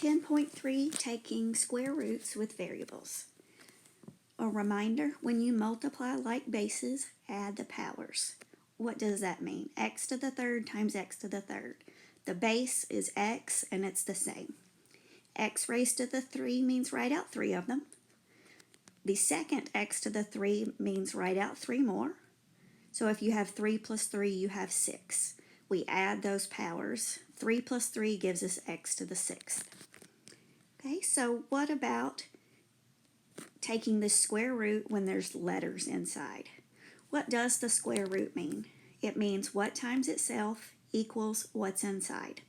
10.3, taking square roots with variables. A reminder, when you multiply like bases, add the powers. What does that mean? X to the third times x to the third. The base is x and it's the same. X raised to the 3 means write out 3 of them. The second x to the 3 means write out 3 more. So if you have 3 plus 3, you have 6. We add those powers. 3 plus 3 gives us x to the 6th. Okay, so what about taking the square root when there's letters inside? What does the square root mean? It means what times itself equals what's inside.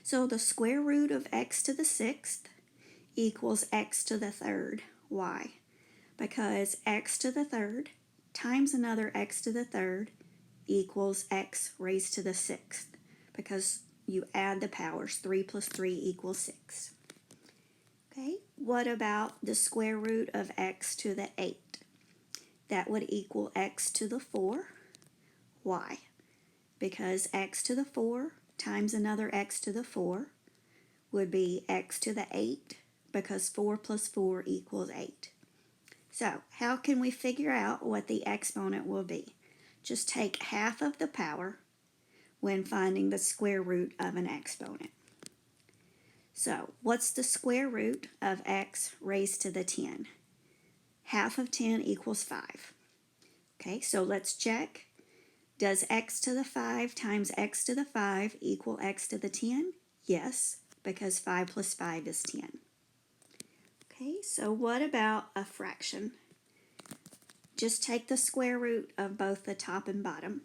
So the square root of x to the 6th equals x to the 3rd. Why? Because x to the 3rd times another x to the 3rd equals x raised to the 6th, because you add the powers. 3 plus 3 equals 6. Okay, what about the square root of x to the 8? That would equal x to the 4. Why? Because x to the 4 times another x to the 4 would be x to the 8, because 4 plus 4 equals 8. So how can we figure out what the exponent will be? Just take half of the power when finding the square root of an exponent. So what's the square root of x raised to the 10? Half of 10 equals 5. Okay, so let's check. Does x to the 5 times x to the 5 equal x to the 10? Yes, because 5 plus 5 is 10. Okay, so what about a fraction? Just take the square root of both the top and bottom.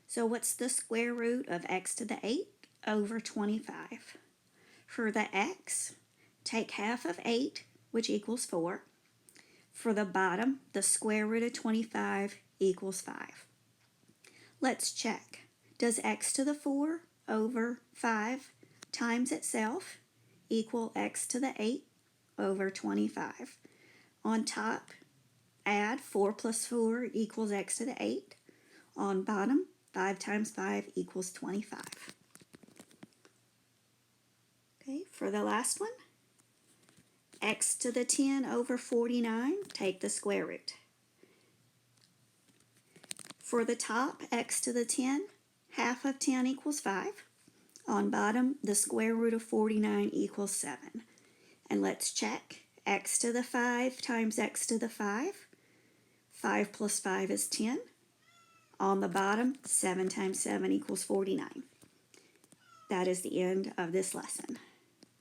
So what's the square root of x to the 8 over 25? For the x, take half of 8, which equals 4. For the bottom, the square root of 25 equals 5. Let's check. Does x to the 4 over 5 times itself equal x to the 8 over 25? On top, add 4 plus 4 equals x to the 8. On bottom, 5 times 5 equals 25. Okay, for the last one, x to the 10 over 49, take the square root. For the top, x to the 10, half of 10 equals 5. On bottom, the square root of 49 equals 7. And let's check. X to the 5 times x to the 5. 5 plus 5 is 10. On the bottom, 7 times 7 equals 49. That is the end of this lesson.